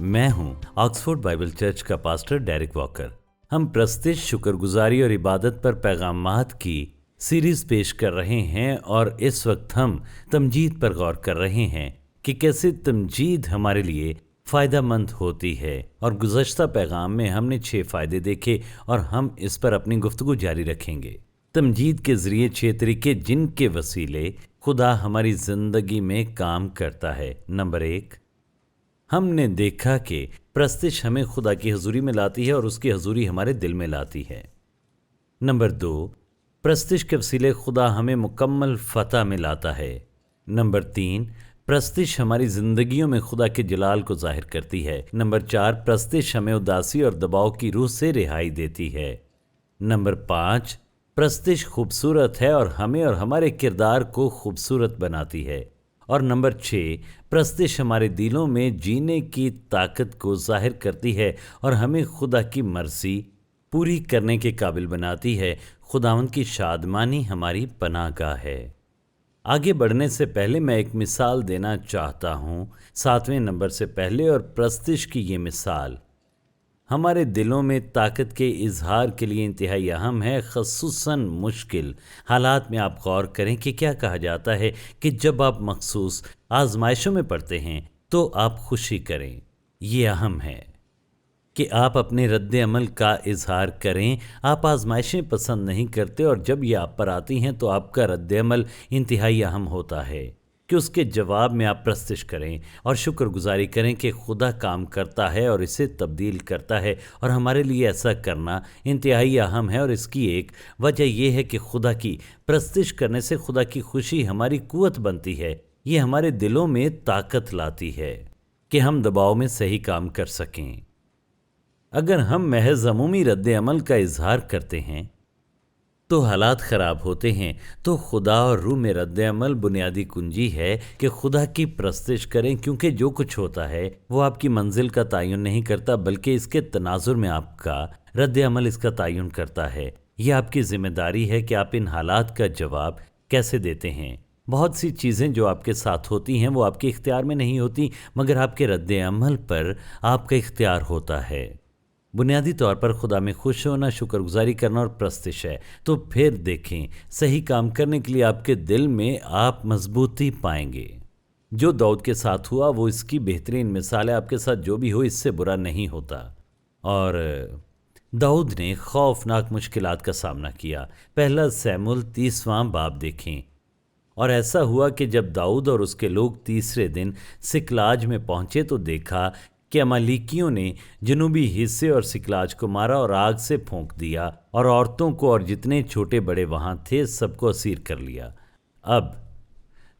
मैं हूं Oxford Bible church का पास्टर डेरिक वॉकर। हम प्रस्तिश, शुक्रगुजारी और इबादत पर पैगामात की सीरीज पेश कर रहे हैं और इस वक्त हम तमजीद पर गौर कर रहे हैं कि कैसे तमजीद हमारे लिए फ़ायदेमंद होती है। और गुज़श्ता पैगाम में हमने 6 फ़ायदे देखे और हम इस पर अपनी गुफ्तगू जारी रखेंगे। तमजीद के ज़रिए 6 तरीके जिनके वसीले खुदा हमारी ज़िंदगी में काम करता है। नंबर 1, हमने देखा कि प्रस्तिश हमें खुदा की हजूरी में लाती है और उसकी हजूरी हमारे दिल में लाती है। नंबर 2, प्रस्तिश के वसीले खुदा हमें मुकम्मल फतह में लाता है। नंबर 3, प्रस्तिश हमारी ज़िंदगियों में खुदा के जलाल को जाहिर करती है। नंबर 4, प्रस्तिश हमें उदासी और दबाव की रूह से रिहाई देती है। नंबर 5, प्रस्तिश खूबसूरत है और हमें और हमारे किरदार को खूबसूरत बनाती है। और नंबर 6, प्रस्तिश हमारे दिलों में जीने की ताकत को जाहिर करती है और हमें खुदा की मर्जी पूरी करने के काबिल बनाती है। खुदावंद की शादमानी हमारी पनाहगाह है। आगे बढ़ने से पहले मैं एक मिसाल देना चाहता हूँ 7वें नंबर से पहले, और प्रस्तिश की ये मिसाल हमारे दिलों में ताकत के इजहार के लिए इंतहाई अहम है, ख़ुसूसन मुश्किल हालात में। आप गौर करें कि क्या कहा जाता है कि जब आप मखसूस आजमाइशों में पड़ते हैं तो आप खुशी करें। ये अहम है कि आप अपने रद्द अमल का इजहार करें। आप आजमाइशें पसंद नहीं करते और जब ये आप पर आती हैं तो आपका रद्द अमल इंतहाई अहम होता है कि उसके जवाब में आप प्रस्तिश करें और शुक्रगुजारी करें कि खुदा काम करता है और इसे तब्दील करता है। और हमारे लिए ऐसा करना इंतहाई अहम है, और इसकी एक वजह यह है कि खुदा की प्रस्तिश करने से खुदा की खुशी हमारी कुव्वत बनती है। ये हमारे दिलों में ताकत लाती है कि हम दबाव में सही काम कर सकें। अगर हम महज अमूमी रद्द अमल का इजहार करते हैं तो हालात ख़राब होते हैं। तो खुदा और रूह में रद्द अमल बुनियादी कुंजी है कि खुदा की प्रस्तिश करें, क्योंकि जो कुछ होता है वो आपकी मंजिल का तयन नहीं करता, बल्कि इसके तनाजुर में आपका रद्द अमल इसका तयन करता है। यह आपकी ज़िम्मेदारी है कि आप इन हालात का जवाब कैसे देते हैं। बहुत सी चीज़ें जो आपके साथ होती हैं वो आपके इख्तियार में नहीं होती, मगर आपके रद्द अमल पर आपका इख्तियार होता है। बुनियादी तौर पर खुदा में खुश होना, शुक्रगुजारी करना और प्रस्तिश है। तो फिर देखें, सही काम करने के लिए आपके दिल में आप मजबूती पाएंगे। जो दाऊद के साथ हुआ वो इसकी बेहतरीन मिसाल है। आपके साथ जो भी हो इससे बुरा नहीं होता। और दाऊद ने खौफनाक मुश्किलात का सामना किया। पहला शमूएल 30वां बाब देखें। और ऐसा हुआ कि जब दाऊद और उसके लोग तीसरे दिन सिकलाज में पहुंचे तो देखा कि अमालेकियों ने जनूबी हिस्से और सिकलाज को मारा और आग से फूंक दिया, और औरतों को और जितने छोटे बड़े वहां थे सबको असीर कर लिया। अब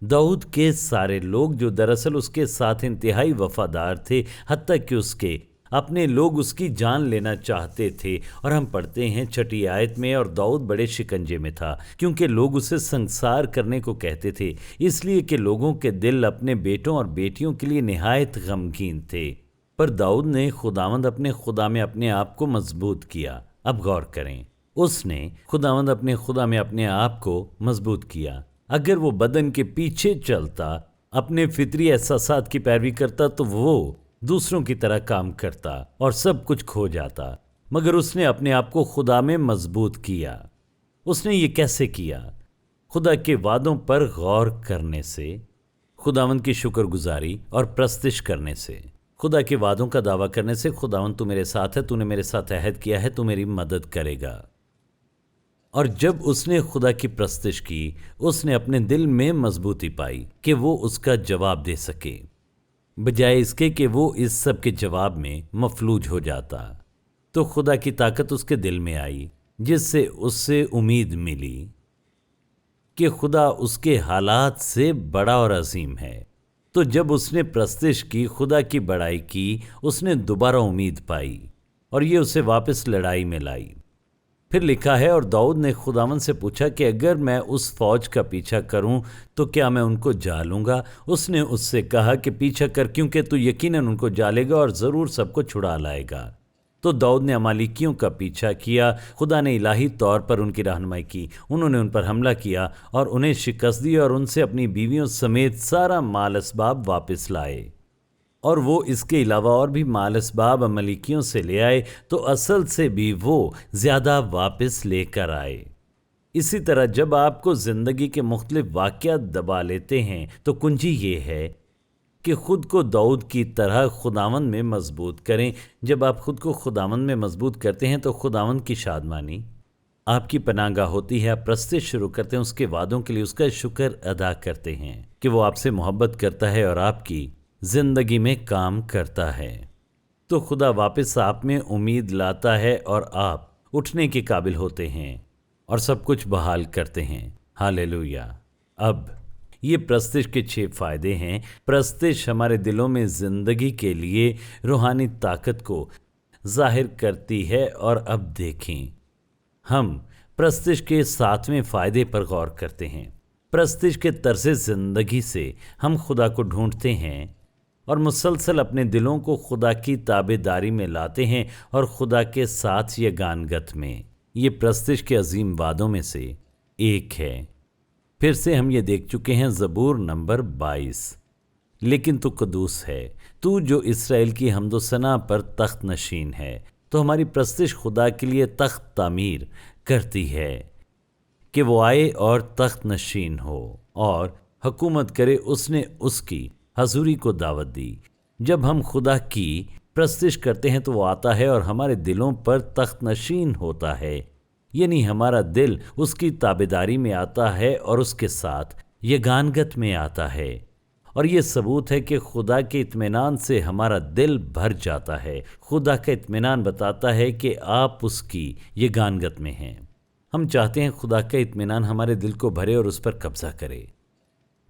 दाऊद के सारे लोग, जो दरअसल उसके साथ इंतहाई वफादार थे, हत्ता कि उसके अपने लोग उसकी जान लेना चाहते थे। और हम पढ़ते हैं 6ठी आयत में, और दाऊद बड़े शिकंजे में था क्योंकि लोग उसे संसार करने को कहते थे, इसलिए कि लोगों के दिल अपने बेटों और बेटियों के लिए निहायत गमगीन थे। पर दाऊद ने खुदावंद अपने खुदा में अपने आप को मजबूत किया। अब गौर करें, उसने खुदावंद अपने खुदा में अपने आप को मजबूत किया। अगर वो बदन के पीछे चलता, अपने फितरी एहसासात की पैरवी करता, तो वो दूसरों की तरह काम करता और सब कुछ खो जाता। मगर उसने अपने आप को खुदा में मजबूत किया। उसने ये कैसे किया? खुदा के वादों पर गौर करने से, खुदावंद की शुक्रगुजारी और प्रस्तिश करने से, खुदा के वादों का दावा करने से। खुदावंद तू मेरे साथ है, तूने मेरे साथ अहद किया है, तू मेरी मदद करेगा। और जब उसने खुदा की प्रस्तिश की, उसने अपने दिल में मजबूती पाई कि वो उसका जवाब दे सके, बजाय इसके कि वो इस सब के जवाब में मफलूज हो जाता। तो खुदा की ताकत उसके दिल में आई, जिससे उससे उम्मीद मिली कि खुदा उसके हालात से बड़ा और अजीम है। तो जब उसने प्रस्तिश की, खुदा की बड़ाई की, उसने दोबारा उम्मीद पाई और ये उसे वापस लड़ाई में लाई। फिर लिखा है, और दाऊद ने खुदावंद से पूछा कि अगर मैं उस फौज का पीछा करूं तो क्या मैं उनको जालूंगा? उसने उससे कहा कि पीछा कर, क्योंकि तू यकीनन उनको जालेगा और ज़रूर सबको छुड़ा लाएगा। तो दाऊद ने अमालेकियों का पीछा किया। खुदा ने इलाही तौर पर उनकी रहनुमाई की। उन्होंने उन पर हमला किया और उन्हें शिकस्त दी और उनसे अपनी बीवियों समेत सारा माल असबाब वापस लाए। और वो इसके अलावा और भी माल असबाब मलिकियों से ले आए तो असल से भी वो ज़्यादा वापस लेकर आए। इसी तरह जब आपको ज़िंदगी के मुख्तलिफ वाक़यात दबा लेते हैं तो कुंजी ये है कि ख़ुद को दाऊद की तरह खुदावंद में मजबूत करें। जब आप ख़ुद को खुदावंद में मजबूत करते हैं तो खुदावंद की शादमानी आपकी पनाहगाह होती है। आप प्रस्तिश शुरू करते हैं, उसके वादों के लिए उसका शुक्र अदा करते हैं कि वो आपसे मोहब्बत करता है और आपकी ज़िंदगी में काम करता है। तो खुदा वापस आप में उम्मीद लाता है और आप उठने के काबिल होते हैं और सब कुछ बहाल करते हैं। हालेलुया। अब ये प्रस्तिश के 6 फ़ायदे हैं। प्रस्तिश हमारे दिलों में ज़िंदगी के लिए रूहानी ताकत को ज़ाहिर करती है। और अब देखें, हम प्रस्तिश के 7वें फ़ायदे पर गौर करते हैं। प्रस्तिश के तर्ज़े ज़िंदगी से हम खुदा को ढूंढते हैं और मुसलसल अपने दिलों को खुदा की ताबेदारी में लाते हैं और खुदा के साथ यगानगत में। ये प्रस्तिश के अजीम वादों में से एक है। फिर से हम ये देख चुके हैं ज़बूर नंबर 22। लेकिन तू कदूस है, तू जो इसराइल की हम्दो सना पर तख्त नशीन है। तो हमारी प्रस्तिश खुदा के लिए तख्त तामीर करती है कि वो आए और तख्त नशीन हो और हुकूमत करे। उसने उसकी हजूरी को दावत दी। जब हम खुदा की प्रस्तिश करते हैं तो वो आता है और हमारे दिलों पर तख्त नशीन होता है, यानी हमारा दिल उसकी ताबेदारी में आता है और उसके साथ यगानगत में आता है। और ये सबूत है कि खुदा के इत्मीनान से हमारा दिल भर जाता है। खुदा का इत्मीनान बताता है कि आप उसकी यगानगत में हैं। हम चाहते हैं खुदा का इत्मीनान हमारे दिल को भरे और उस पर कब्जा करे।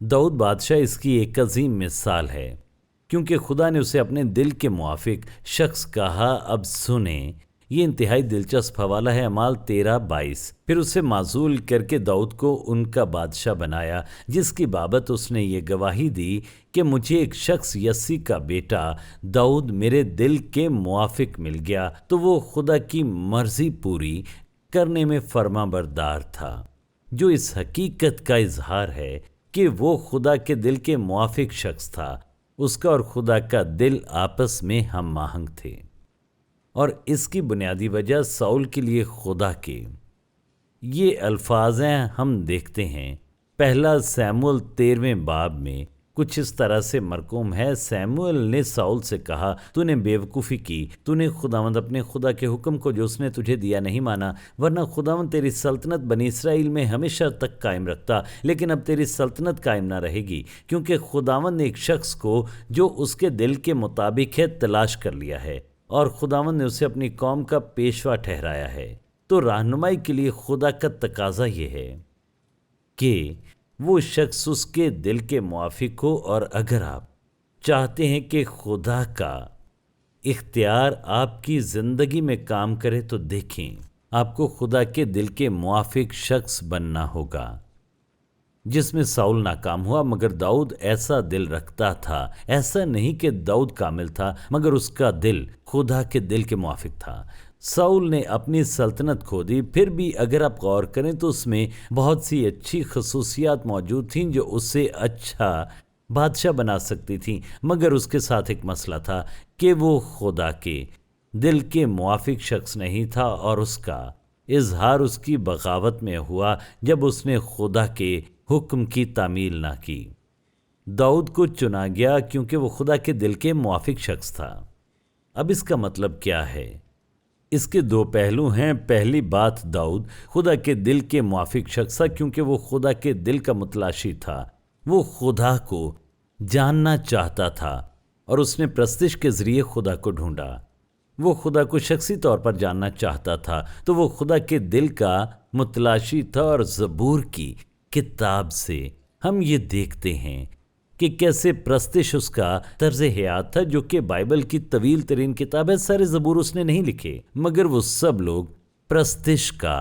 दाऊद बादशाह इसकी एक अजीम मिसाल है, क्योंकि खुदा ने उसे अपने दिल के मुआफिक शख्स कहा। अब सुने, ये इंतहाई दिलचस्प हवाला है, अमाल 13:22। फिर उसे माजूल करके दाऊद को उनका बादशाह बनाया, जिसकी बाबत उसने ये गवाही दी कि मुझे एक शख्स यस्सी का बेटा दाऊद मेरे दिल के मुआफिक मिल गया। तो वो खुदा की मर्जी पूरी करने में फर्माबरदार था, जो इस हकीकत का इजहार है कि वो खुदा के दिल के मुआफिक शख्स था। उसका और खुदा का दिल आपस में हम आहंग थे। और इसकी बुनियादी वजह साउल के लिए खुदा के ये अल्फाज हैं। हम देखते हैं पहला सैमुअल 13वें बाब में कुछ इस तरह से मरकूम है। सैमुअल ने साउल से कहा, तूने बेवकूफ़ी की, तूने खुदावंद अपने खुदा के हुक्म को जो उसने तुझे दिया नहीं माना, वरना खुदावंद तेरी सल्तनत बनी इसराइल में हमेशा तक कायम रखता। लेकिन अब तेरी सल्तनत कायम ना रहेगी, क्योंकि खुदावंद ने एक शख्स को जो उसके दिल के मुताबिक है तलाश कर लिया है और खुदावंद ने उसे अपनी कौम का पेशवा ठहराया है। तो रहनुमाई के लिए खुदा का तकाजा ये है कि वो शख्स उसके दिल के मुआफिक हो। और अगर आप चाहते हैं कि खुदा का इख्तियार आपकी ज़िंदगी में काम करे तो देखें, आपको खुदा के दिल के मुआफिक शख्स बनना होगा। जिसमें साउल नाकाम हुआ, मगर दाऊद ऐसा दिल रखता था। ऐसा नहीं कि दाऊद कामिल था, मगर उसका दिल खुदा के दिल के मुआफिक था। साउल ने अपनी सल्तनत खो दी, फिर भी अगर आप गौर करें तो उसमें बहुत सी अच्छी खसूसियात मौजूद थीं जो उससे अच्छा बादशाह बना सकती थीं। मगर उसके साथ एक मसला था कि वो खुदा के दिल के मुआफिक शख्स नहीं था और उसका इजहार उसकी बगावत में हुआ जब उसने खुदा के हुक्म की तामील ना की। दाऊद को चुना गया क्योंकि वो खुदा के दिल के मुआफिक शख्स था। अब इसका मतलब क्या है? इसके 2 पहलू हैं। पहली बात, दाऊद खुदा के दिल के मुआफिक शख्स था क्योंकि वो खुदा के दिल का मुतलाशी था। वो खुदा को जानना चाहता था और उसने प्रस्तिश के ज़रिए खुदा को ढूंढा। वो खुदा को शख्सी तौर पर जानना चाहता था, तो वो खुदा के दिल का मुतलाशी था। और ज़बूर की किताब से हम ये देखते हैं कि कैसे प्रस्तिश उसका तर्ज हयात था, जो कि बाइबल की तवील तरीन किताब है। सारे ज़बूर उसने नहीं लिखे, मगर वो सब लोग प्रस्तिश का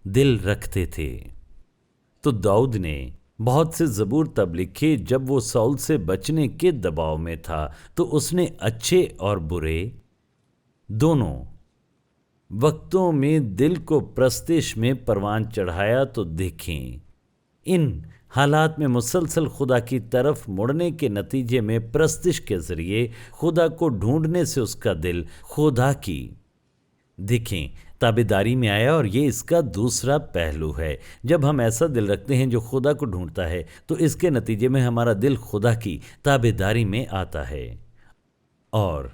दिल रखते थे। तो दाऊद ने बहुत से ज़बूर तब लिखे जब वो साउल से बचने के दबाव में था। तो उसने अच्छे और बुरे दोनों वक्तों में दिल को प्रस्तिश में परवान चढ़ाया। तो देखें, इन हालात में मुसलसल खुदा की तरफ मुड़ने के नतीजे में प्रस्तिश के जरिए खुदा को ढूंढने से उसका दिल खुदा की देखें ताबेदारी में आया, और ये इसका दूसरा पहलू है। जब हम ऐसा दिल रखते हैं जो खुदा को ढूंढता है तो इसके नतीजे में हमारा दिल खुदा की ताबेदारी में आता है, और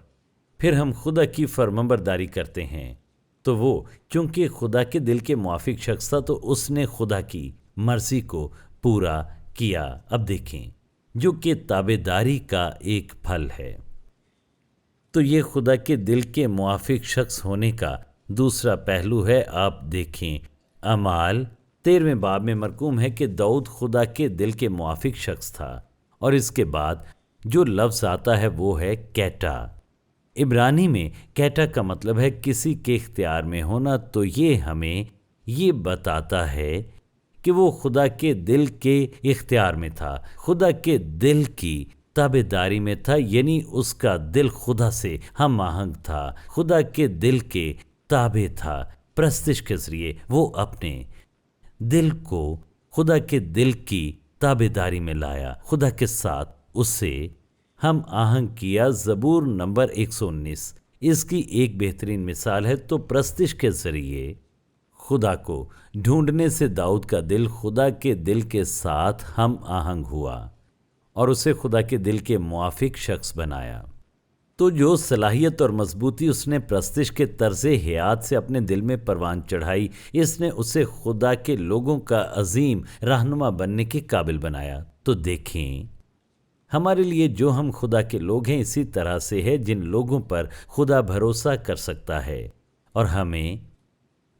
फिर हम खुदा की फरमाबरदारी करते हैं। तो वो चूंकि खुदा के दिल के मुआफिक शख्स था तो उसने खुदा की मर्जी को पूरा किया। अब देखें, जो कि ताबेदारी का एक फल है। तो ये खुदा के दिल के मुआफिक शख्स होने का दूसरा पहलू है। आप देखें, अमाल 13वें बाब में मरकूम है कि दाऊद खुदा के दिल के मुआफिक शख्स था, और इसके बाद जो लफ्ज़ आता है वो है कैटा। इब्रानी में कैटा का मतलब है किसी के इख्तियार में होना। तो ये हमें ये बताता है कि वो खुदा के दिल के इख्तियार में था, खुदा के दिल की ताबेदारी में था, यानी उसका दिल खुदा से हम आहंग था, खुदा के दिल के ताबे था। प्रस्तिश के जरिए वो अपने दिल को खुदा के दिल की ताबेदारी में लाया, खुदा के साथ उससे हम आहंग किया। ज़बूर नंबर 119 इसकी एक बेहतरीन मिसाल है। तो प्रस्तिश के जरिए खुदा को ढूंढने से दाऊद का दिल खुदा के दिल के साथ हम आहंग हुआ और उसे खुदा के दिल के मुआफिक शख्स बनाया। तो जो सलाहियत और मजबूती उसने प्रस्तिश के तर्ज़े हयात से अपने दिल में परवान चढ़ाई, इसने उसे खुदा के लोगों का अजीम रहनुमा बनने के काबिल बनाया। तो देखें, हमारे लिए जो हम खुदा के लोग हैं इसी तरह से है जिन लोगों पर खुदा भरोसा कर सकता है, और हमें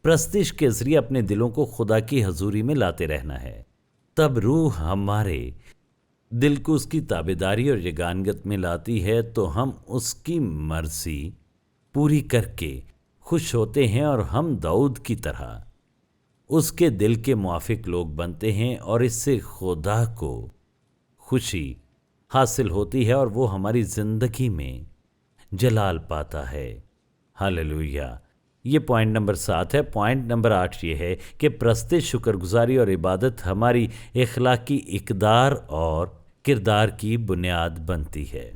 प्रस्तिश के जरिए अपने दिलों को खुदा की हजूरी में लाते रहना है। तब रूह हमारे दिल को उसकी ताबेदारी और यगानगत में लाती है, तो हम उसकी मर्जी पूरी करके खुश होते हैं, और हम दाऊद की तरह उसके दिल के मुआफिक लोग बनते हैं, और इससे खुदा को खुशी हासिल होती है और वो हमारी ज़िंदगी में जलाल पाता है। हालेलुया। ये पॉइंट नंबर 7 है। पॉइंट नंबर 8 ये है कि प्रस्तिश, शुक्रगुजारी और इबादत हमारी इखलाकी इक़दार और किरदार की बुनियाद बनती है।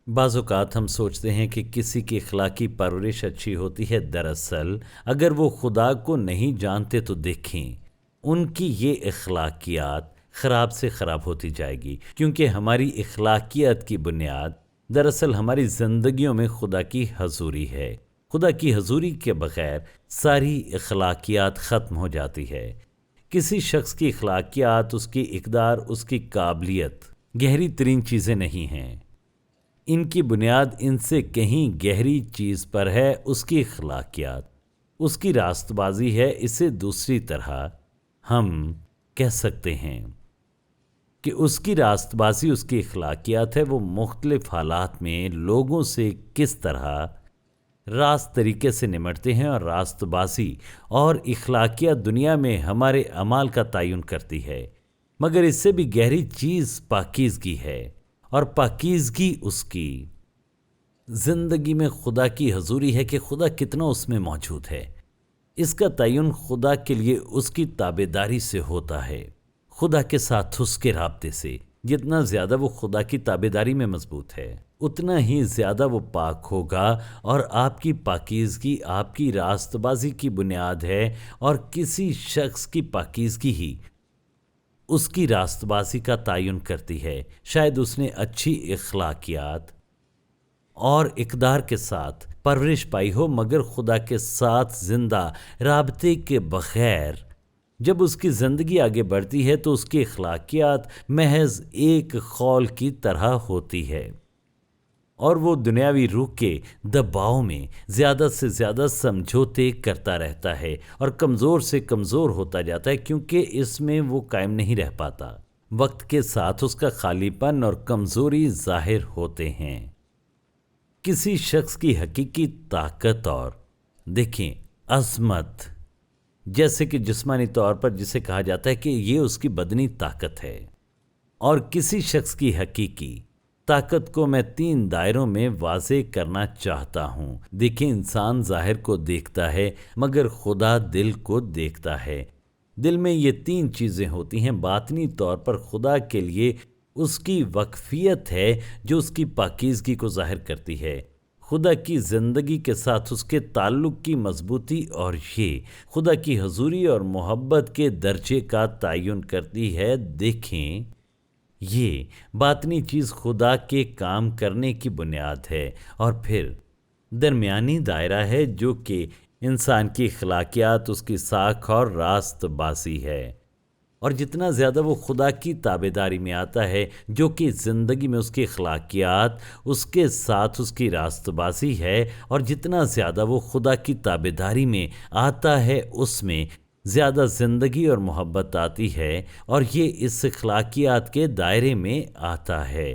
बाज़ औक़ात हम सोचते हैं कि किसी की इखलाकी परवरिश अच्छी होती है। दरअसल अगर वो खुदा को नहीं जानते तो देखें, उनकी ये इखलाकियात ख़राब से ख़राब होती जाएगी, क्योंकि हमारी इखलाकियत की बुनियाद दरअसल हमारी ज़िंदगियों में खुदा की हजूरी है। खुदा की हजूरी के बग़ैर सारी इखलाकियात ख़त्म हो जाती है। किसी शख्स की इखलाकियात, उसकी इक़दार, उसकी काबिलियत गहरी तरीन चीज़ें नहीं हैं। इनकी बुनियाद इनसे कहीं गहरी चीज़ पर है, उसकी इखलाकियात, उसकी रास्तबाजी है। इसे दूसरी तरह हम कह सकते हैं कि उसकी रास्तबाजी, उसकी इखलाकियात है। वो मुख्तलिफ हालात में लोगों से किस तरह रास्त तरीके से निमटते हैं, और रास्तबाजी और इखलाकियात दुनिया में हमारे अमाल का तयन करती है। मगर इससे भी गहरी चीज़ पाकीज़गी है, और पाकीज़गी उसकी ज़िंदगी में खुदा की हजूरी है कि खुदा कितना उसमें मौजूद है। इसका तयन खुदा के लिए उसकी ताबेदारी से होता है, खुदा के साथ उसके राब्ते से। जितना ज़्यादा वो खुदा की ताबेदारी में मजबूत है, उतना ही ज़्यादा वो पाक होगा, और आपकी पाकीज़गी आपकी रास्तबाजी की बुनियाद है, और किसी शख्स की पाकीज़गी ही उसकी रास्तबाजी का तयन करती है। शायद उसने अच्छी इखलाकियात और इक़दार के साथ परवरिश पाई हो, मगर खुदा के साथ ज़िंदा राबते के बग़ैर जब उसकी ज़िंदगी आगे बढ़ती है तो उसकी इखलाकियात महज एक खौल की तरह होती है, और वो दुनियावी रूह के दबाव में ज़्यादा से ज़्यादा समझौते करता रहता है और कमज़ोर से कमज़ोर होता जाता है, क्योंकि इसमें वो कायम नहीं रह पाता। वक्त के साथ उसका खालीपन और कमज़ोरी ज़ाहिर होते हैं। किसी शख्स की हकीकी ताकत और देखें अज़मत, जैसे कि जिस्मानी तौर पर जिसे कहा जाता है कि ये उसकी बदनी ताकत है, और किसी शख्स की हकीकी ताकत को मैं 3 दायरों में वाज़े करना चाहता हूँ। देखिए, इंसान ज़ाहिर को देखता है, मगर खुदा दिल को देखता है। دل میں یہ 3 چیزیں ہوتی ہیں۔ باطنی طور پر خدا کے لیے اس کی وقفیت ہے جو اس کی پاکیزگی کو ظاہر کرتی ہے، خدا کی زندگی کے ساتھ اس کے تعلق کی مضبوطی، اور یہ خدا کی حضوری اور محبت کے درجے کا تعین کرتی ہے۔ دیکھیں، یہ باطنی چیز خدا کے کام کرنے کی بنیاد ہے، اور پھر درمیانی دائرہ ہے جو کہ انسان کی اخلاقیات، اس کی ساکھ اور راست بازی ہے۔ اور جتنا زیادہ وہ خدا کی تابعداری میں آتا ہے، جو کہ زندگی میں اس کی اخلاقیات، اس کے ساتھ اس کی راست بازی ہے، اور جتنا زیادہ وہ خدا کی تابعداری میں آتا ہے، اس میں زیادہ زندگی اور محبت آتی ہے، اور یہ اس اخلاقیات کے دائرے میں آتا ہے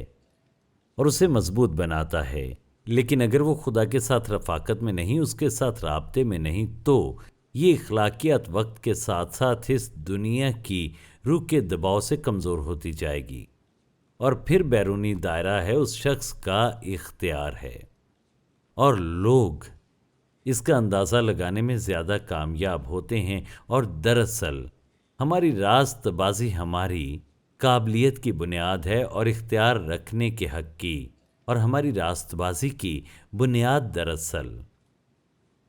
اور اسے مضبوط بناتا ہے۔ لیکن اگر وہ خدا کے ساتھ رفاقت میں نہیں، اس کے ساتھ رابطے میں نہیں، تو یہ اخلاقیات وقت کے ساتھ ساتھ اس دنیا کی روح کے دباؤ سے کمزور ہوتی جائے گی، اور پھر بیرونی دائرہ ہے اس شخص کا اختیار ہے، اور لوگ اس کا اندازہ لگانے میں زیادہ کامیاب ہوتے ہیں۔ اور دراصل ہماری راست بازی ہماری قابلیت کی بنیاد ہے، اور اختیار رکھنے کے حق کی اور ہماری راست بازی کی بنیاد دراصل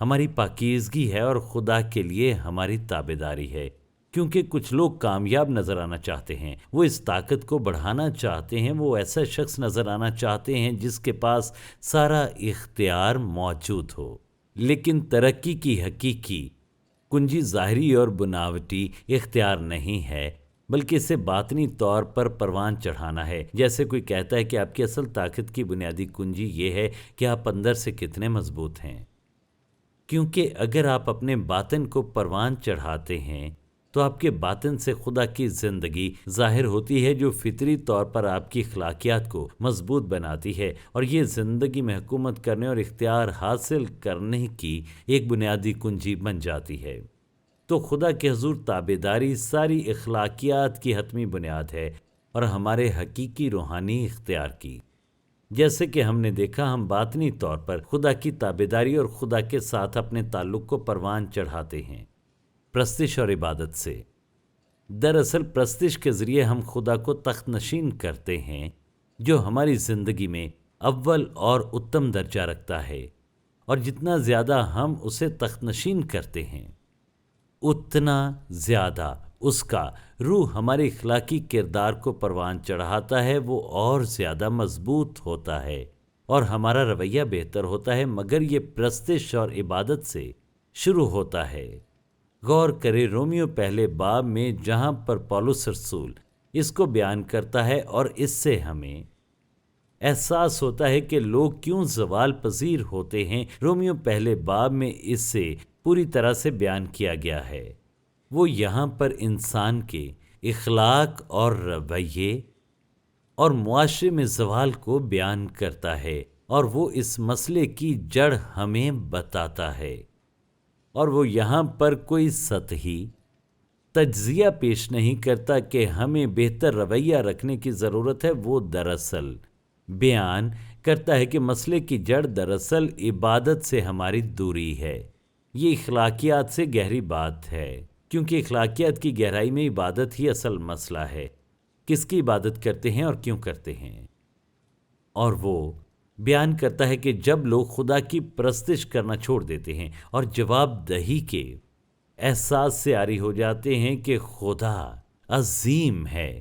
ہماری پاکیزگی ہے، اور خدا کے لیے ہماری تابعداری ہے۔ کیونکہ کچھ لوگ کامیاب نظر آنا چاہتے ہیں، وہ اس طاقت کو بڑھانا چاہتے ہیں، وہ ایسا شخص نظر آنا چاہتے ہیں جس کے پاس سارا اختیار موجود ہو۔ لیکن ترقی کی حقیقی کنجی ظاہری اور بناوٹی اختیار نہیں ہے، بلکہ اسے باطنی طور پر پروان چڑھانا ہے۔ جیسے کوئی کہتا ہے کہ آپ کی اصل طاقت کی بنیادی کنجی یہ ہے کہ آپ اندر سے کتنے مضبوط ہیں، کیونکہ اگر آپ اپنے باطن کو پروان چڑھاتے ہیں تو آپ کے باطن سے خدا کی زندگی ظاہر ہوتی ہے، جو فطری طور پر آپ کی اخلاقیات کو مضبوط بناتی ہے، اور یہ زندگی میں حکومت کرنے اور اختیار حاصل کرنے کی ایک بنیادی کنجی بن جاتی ہے۔ تو خدا کے حضور تابعداری ساری اخلاقیات کی حتمی بنیاد ہے، اور ہمارے حقیقی روحانی اختیار کی۔ جیسے کہ ہم نے دیکھا، ہم باطنی طور پر خدا کی تابعداری اور خدا کے ساتھ اپنے تعلق کو پروان چڑھاتے ہیں پرستش اور عبادت سے۔ دراصل پرستش کے ذریعے ہم خدا کو تخت نشین کرتے ہیں، جو ہماری زندگی میں اول اور اتم درجہ رکھتا ہے، اور جتنا زیادہ ہم اسے تخت نشین کرتے ہیں، اتنا زیادہ اس کا روح ہمارے اخلاقی کردار کو پروان چڑھاتا ہے، وہ اور زیادہ مضبوط ہوتا ہے، اور ہمارا رویہ بہتر ہوتا ہے۔ مگر یہ پرستش اور عبادت سے شروع ہوتا ہے۔ غور کرے رومیو پہلے باب میں جہاں پر پولس رسول اس کو بیان کرتا ہے، اور اس سے ہمیں احساس ہوتا ہے کہ لوگ کیوں زوال پذیر ہوتے ہیں۔ رومیو پہلے باب میں اس سے پوری طرح سے بیان کیا گیا ہے۔ وہ یہاں پر انسان کے اخلاق اور رویے اور معاشرے میں زوال کو بیان کرتا ہے، اور وہ اس مسئلے کی جڑ ہمیں بتاتا ہے، اور وہ یہاں پر کوئی سطحی تجزیہ پیش نہیں کرتا کہ ہمیں بہتر رویہ رکھنے کی ضرورت ہے۔ وہ دراصل بیان کرتا ہے کہ مسئلے کی جڑ دراصل عبادت سے ہماری دوری ہے۔ یہ اخلاقیات سے گہری بات ہے، کیونکہ اخلاقیات کی گہرائی میں عبادت ہی اصل مسئلہ ہے، کس کی عبادت کرتے ہیں اور کیوں کرتے ہیں۔ اور وہ بیان کرتا ہے کہ جب لوگ خدا کی پرستش کرنا چھوڑ دیتے ہیں اور جواب دہی کے احساس سے عاری ہو جاتے ہیں کہ خدا عظیم ہے،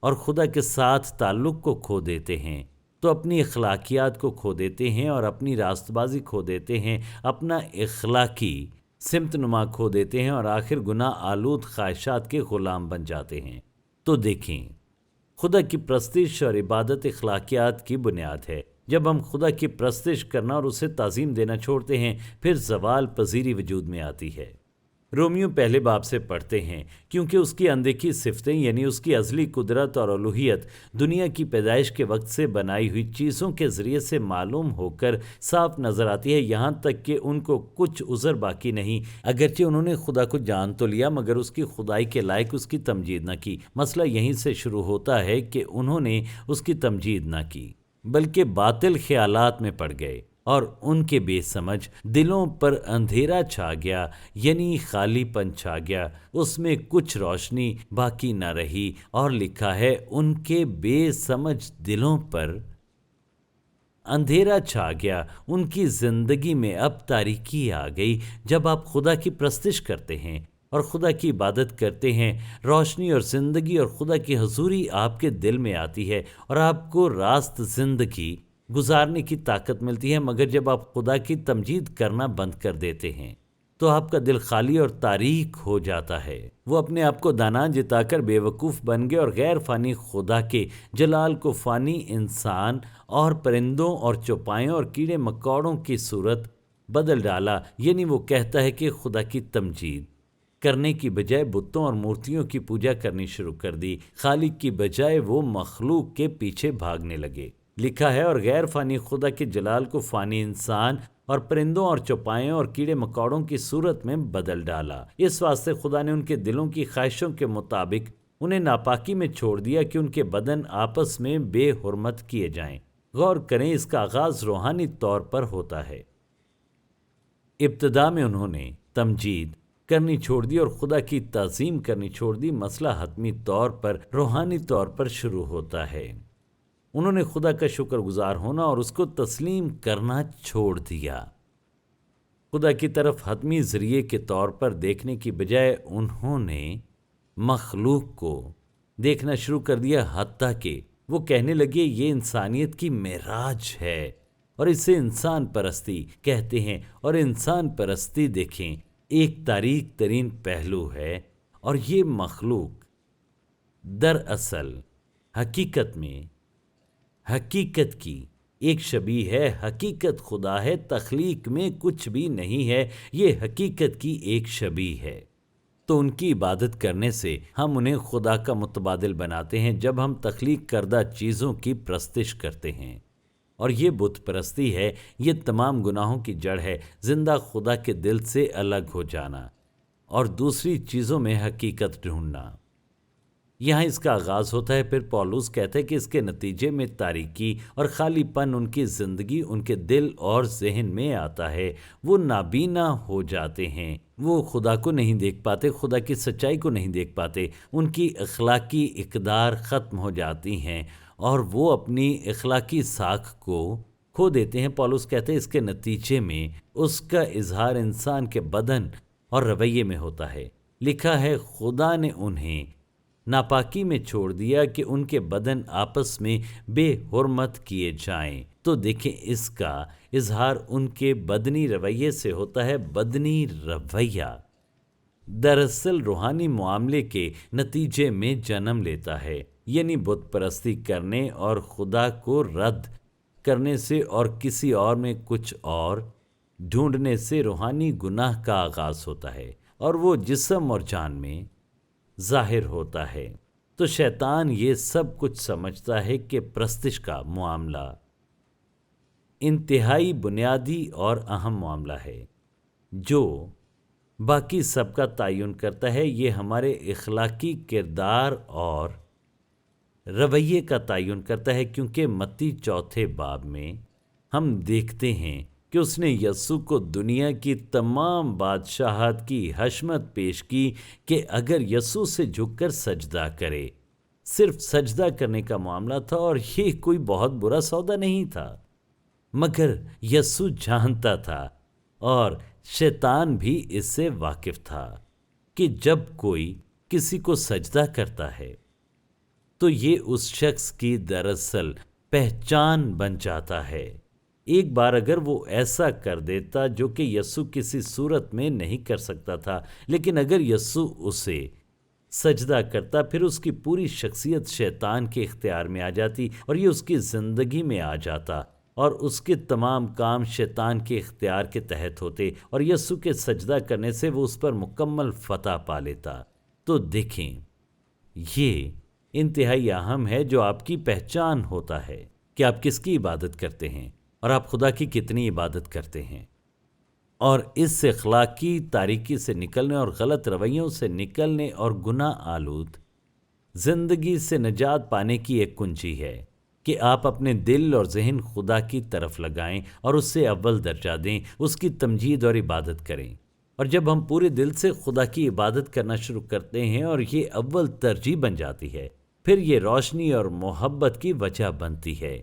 اور خدا کے ساتھ تعلق کو کھو دیتے ہیں، تو اپنی اخلاقیات کو کھو دیتے ہیں، اور اپنی راست بازی کھو دیتے ہیں، اپنا اخلاقی سمت نما کھو دیتے ہیں، اور آخر گناہ آلود خواہشات کے غلام بن جاتے ہیں۔ تو دیکھیں، خدا کی پرستش اور عبادت اخلاقیات کی بنیاد ہے۔ جب ہم خدا کی پرستش کرنا اور اسے تعظیم دینا چھوڑتے ہیں، پھر زوال پذیری وجود میں آتی ہے۔ رومیو پہلے باب سے پڑھتے ہیں، کیونکہ اس کی اندیکھی صفتیں یعنی اس کی ازلی قدرت اور الوہیت دنیا کی پیدائش کے وقت سے بنائی ہوئی چیزوں کے ذریعے سے معلوم ہو کر صاف نظر آتی ہے، یہاں تک کہ ان کو کچھ عذر باقی نہیں، اگرچہ انہوں نے خدا کو جان تو لیا مگر اس کی خدائی کے لائق اس کی تمجید نہ کی۔ مسئلہ یہیں سے شروع ہوتا ہے کہ انہوں نے اس کی تمجید نہ کی، بلکہ باطل خیالات میں پڑ گئے، اور ان کے بے سمجھ دلوں پر اندھیرا چھا گیا، یعنی خالی پن چھا گیا، اس میں کچھ روشنی باقی نہ رہی۔ اور لکھا ہے ان کے بے سمجھ دلوں پر اندھیرا چھا گیا، ان کی زندگی میں اب تاریکی آ گئی۔ جب آپ خدا کی پرستش کرتے ہیں اور خدا کی عبادت کرتے ہیں، روشنی اور زندگی اور خدا کی حضوری آپ کے دل میں آتی ہے اور آپ کو راست زندگی گزارنے کی طاقت ملتی ہے۔ مگر جب آپ خدا کی تمجید کرنا بند کر دیتے ہیں تو آپ کا دل خالی اور تاریک ہو جاتا ہے۔ وہ اپنے آپ کو دانا جتا کر بے وقوف بن گئے اور غیر فانی خدا کے جلال کو فانی انسان اور پرندوں اور چوپایوں اور کیڑے مکوڑوں کی صورت بدل ڈالا۔ یعنی وہ کہتا ہے کہ خدا کی تمجید کرنے کی بجائے بتوں اور مورتیوں کی پوجا کرنی شروع کر دی۔ خالق کی بجائے وہ مخلوق کے پیچھے بھاگنے لگے۔ لکھا ہے اور غیر فانی خدا کے جلال کو فانی انسان اور پرندوں اور چوپایوں اور کیڑے مکوڑوں کی صورت میں بدل ڈالا۔ اس واسطے خدا نے ان کے دلوں کی خواہشوں کے مطابق انہیں ناپاکی میں چھوڑ دیا کہ ان کے بدن آپس میں بے حرمت کیے جائیں۔ غور کریں، اس کا آغاز روحانی طور پر ہوتا ہے۔ ابتدا میں انہوں نے تمجید کرنی چھوڑ دی اور خدا کی تعظیم کرنی چھوڑ دی۔ مسئلہ حتمی طور پر روحانی طور پر شروع ہوتا ہے۔ انہوں نے خدا کا شکر گزار ہونا اور اس کو تسلیم کرنا چھوڑ دیا۔ خدا کی طرف حتمی ذریعے کے طور پر دیکھنے کی بجائے انہوں نے مخلوق کو دیکھنا شروع کر دیا، حتیٰ کہ وہ کہنے لگے یہ انسانیت کی معراج ہے، اور اسے انسان پرستی کہتے ہیں۔ اور انسان پرستی دیکھیں ایک تاریک ترین پہلو ہے، اور یہ مخلوق دراصل حقیقت میں حقیقت کی ایک شبیہ ہے۔ حقیقت خدا ہے، تخلیق میں کچھ بھی نہیں ہے، یہ حقیقت کی ایک شبیہ ہے۔ تو ان کی عبادت کرنے سے ہم انہیں خدا کا متبادل بناتے ہیں جب ہم تخلیق کردہ چیزوں کی پرستش کرتے ہیں، اور یہ بت پرستی ہے، یہ تمام گناہوں کی جڑ ہے۔ زندہ خدا کے دل سے الگ ہو جانا اور دوسری چیزوں میں حقیقت ڈھونڈنا، یہاں اس کا آغاز ہوتا ہے۔ پھر پولس کہتا ہے کہ اس کے نتیجے میں تاریکی اور خالی پن ان کی زندگی، ان کے دل اور ذہن میں آتا ہے۔ وہ نابینا ہو جاتے ہیں، وہ خدا کو نہیں دیکھ پاتے، خدا کی سچائی کو نہیں دیکھ پاتے، ان کی اخلاقی اقدار ختم ہو جاتی ہیں اور وہ اپنی اخلاقی ساکھ کو کھو دیتے ہیں۔ پولس کہتے ہیں اس کے نتیجے میں اس کا اظہار انسان کے بدن اور رویے میں ہوتا ہے۔ لکھا ہے خدا نے انہیں ناپاکی میں چھوڑ دیا کہ ان کے بدن آپس میں بے حرمت کیے جائیں۔ تو دیکھیں اس کا اظہار ان کے بدنی رویے سے ہوتا ہے۔ بدنی رویہ دراصل روحانی معاملے کے نتیجے میں جنم لیتا ہے، یعنی بت پرستی کرنے اور خدا کو رد کرنے سے اور کسی اور میں کچھ اور ڈھونڈنے سے روحانی گناہ کا آغاز ہوتا ہے، اور وہ جسم اور جان میں ظاہر ہوتا ہے۔ تو شیطان یہ سب کچھ سمجھتا ہے کہ پرستش کا معاملہ انتہائی بنیادی اور اہم معاملہ ہے جو باقی سب کا تعین کرتا ہے۔ یہ ہمارے اخلاقی کردار اور رویے کا تعین کرتا ہے، کیونکہ متی 4 باب میں ہم دیکھتے ہیں کہ اس نے یسوع کو دنیا کی تمام بادشاہت کی حشمت پیش کی کہ اگر یسوع سے جھک کر سجدہ کرے، صرف سجدہ کرنے کا معاملہ تھا، اور یہ کوئی بہت برا سودا نہیں تھا۔ مگر یسوع جانتا تھا اور شیطان بھی اس سے واقف تھا کہ جب کوئی کسی کو سجدہ کرتا ہے تو یہ اس شخص کی دراصل پہچان بن جاتا ہے۔ ایک بار اگر وہ ایسا کر دیتا جو کہ یسوع کسی صورت میں نہیں کر سکتا تھا، لیکن اگر یسوع اسے سجدہ کرتا، پھر اس کی پوری شخصیت شیطان کے اختیار میں آ جاتی اور یہ اس کی زندگی میں آ جاتا، اور اس کے تمام کام شیطان کے اختیار کے تحت ہوتے، اور یسوع کے سجدہ کرنے سے وہ اس پر مکمل فتح پا لیتا۔ تو دیکھیں یہ انتہائی اہم ہے جو آپ کی پہچان ہوتا ہے کہ آپ کس کی عبادت کرتے ہیں اور آپ خدا کی کتنی عبادت کرتے ہیں، اور اس اخلاقی تاریکی سے نکلنے اور غلط رویوں سے نکلنے اور گناہ آلود زندگی سے نجات پانے کی ایک کنجی ہے۔ کہ آپ اپنے دل اور ذہن خدا کی طرف لگائیں اور اس سے اول درجہ دیں، اس کی تمجید اور عبادت کریں۔ اور جب ہم پورے دل سے خدا کی عبادت کرنا شروع کرتے ہیں اور یہ اول ترجیح بن جاتی ہے، پھر یہ روشنی اور محبت کی وجہ بنتی ہے۔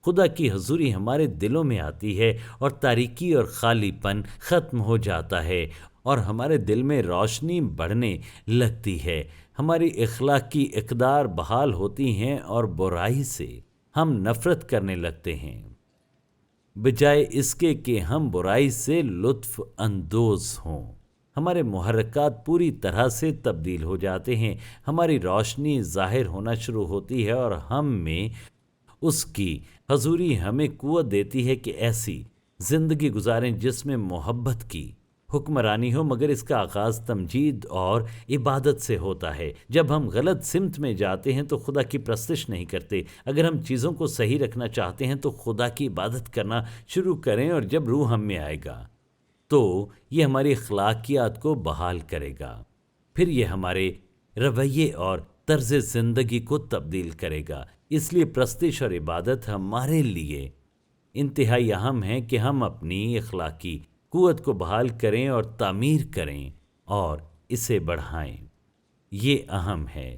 خدا کی حضوری ہمارے دلوں میں آتی ہے اور تاریکی اور خالی پن ختم ہو جاتا ہے اور ہمارے دل میں روشنی بڑھنے لگتی ہے، ہماری اخلاقی اقدار بحال ہوتی ہیں اور برائی سے ہم نفرت کرنے لگتے ہیں، بجائے اس کے کہ ہم برائی سے لطف اندوز ہوں۔ ہمارے محرکات پوری طرح سے تبدیل ہو جاتے ہیں، ہماری روشنی ظاہر ہونا شروع ہوتی ہے اور ہم میں اس کی حضوری ہمیں قوت دیتی ہے کہ ایسی زندگی گزاریں جس میں محبت کی حکمرانی ہو، مگر اس کا آغاز تمجید اور عبادت سے ہوتا ہے۔ جب ہم غلط سمت میں جاتے ہیں تو خدا کی پرستش نہیں کرتے۔ اگر ہم چیزوں کو صحیح رکھنا چاہتے ہیں تو خدا کی عبادت کرنا شروع کریں، اور جب روح ہم میں آئے گا تو یہ ہماری اخلاقیات کو بحال کرے گا، پھر یہ ہمارے رویے اور طرز زندگی کو تبدیل کرے گا۔ اس لیے پرستش اور عبادت ہمارے لیے انتہائی اہم ہے کہ ہم اپنی اخلاقی قوت کو بحال کریں اور تعمیر کریں اور اسے بڑھائیں۔ یہ اہم ہے۔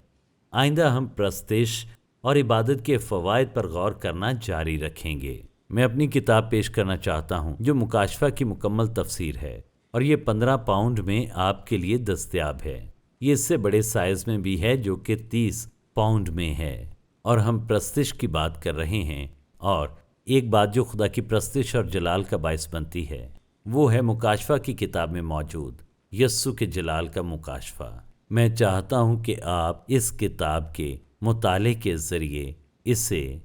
آئندہ ہم پرستش اور عبادت کے فوائد پر غور کرنا جاری رکھیں گے۔ میں اپنی کتاب پیش کرنا چاہتا ہوں جو مکاشفہ کی مکمل تفسیر ہے، اور یہ 15 پاؤنڈ میں آپ کے لیے دستیاب ہے۔ یہ اس سے بڑے سائز میں بھی ہے جو کہ 30 پاؤنڈ میں ہے، اور ہم پرستش کی بات کر رہے ہیں، اور ایک بات جو خدا کی پرستش اور جلال کا باعث بنتی ہے وہ ہے مکاشفہ کی کتاب میں موجود یسوع کے جلال کا مکاشفہ۔ میں چاہتا ہوں کہ آپ اس کتاب کے مطالعے کے ذریعے اسے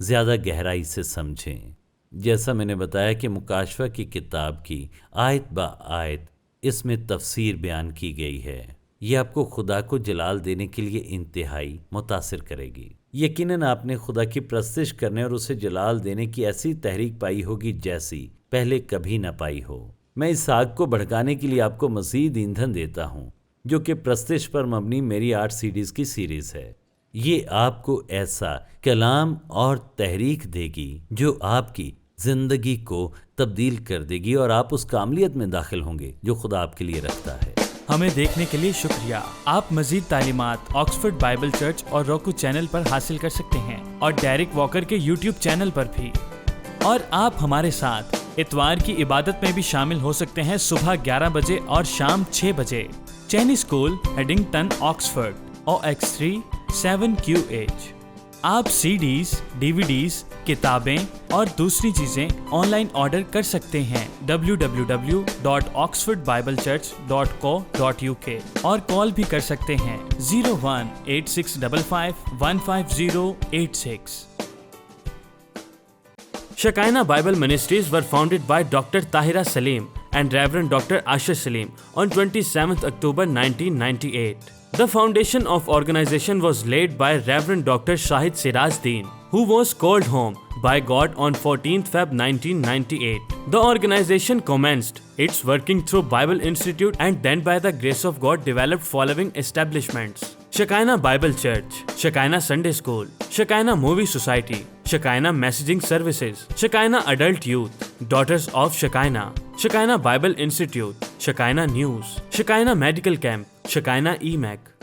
زیادہ گہرائی سے سمجھیں۔ جیسا میں نے بتایا کہ مکاشفہ کی کتاب کی آیت با آیت اس میں تفسیر بیان کی گئی ہے۔ یہ آپ کو خدا کو جلال دینے کے لیے انتہائی متاثر کرے گی۔ یقیناً آپ نے خدا کی پرستش کرنے اور اسے جلال دینے کی ایسی تحریک پائی ہوگی جیسی پہلے کبھی نہ پائی ہو۔ میں اس آگ کو بھڑکانے کے لیے آپ کو مزید ایندھن دیتا ہوں، جو کہ پرستش پر مبنی میری 8 سیڈیز کی سیریز ہے۔ یہ آپ کو ایسا کلام اور تحریک دے گی جو آپ کی زندگی کو تبدیل کر دے گی، اور آپ اس کاملیت میں داخل ہوں گے جو خدا آپ کے لیے رکھتا ہے۔ ہمیں دیکھنے کے لیے شکریہ۔ آپ مزید تعلیمات آکسفورڈ بائبل چرچ اور روکو چینل پر حاصل کر سکتے ہیں، اور ڈیرک واکر کے یوٹیوب چینل پر بھی۔ اور آپ ہمارے ساتھ اتوار کی عبادت میں بھی شامل ہو سکتے ہیں، صبح 11 بجے اور شام 6 بجے۔ چینی اسکول، ہیڈنگٹن، آکسفورڈ، OX3 7QH۔ آپ CDs، DVDs، کتابیں اور دوسری چیزیں آن لائن آرڈر کر سکتے ہیں www.oxfordbiblechurch.co.uk، اور کال بھی کر سکتے ہیں 018655 Shekinah Bible Ministries were founded by Dr. Tahira Salim and Reverend Dr. Asher Salim on 27th October 1998. The foundation of organization was laid by Reverend Dr. Shahid Siraj Deen, who was called home by God on 14th Feb 1998. The organization commenced its working through Bible Institute and then by the grace of God developed following establishments: Shekinah Bible Church, Shekinah Sunday School, Shekinah Movie Society, Shekinah Messaging Services, Shekinah Adult Youth, Daughters of Shekinah, Shekinah Bible Institute, Shekinah News, Shekinah Medical Camp, Shekinah EMAC.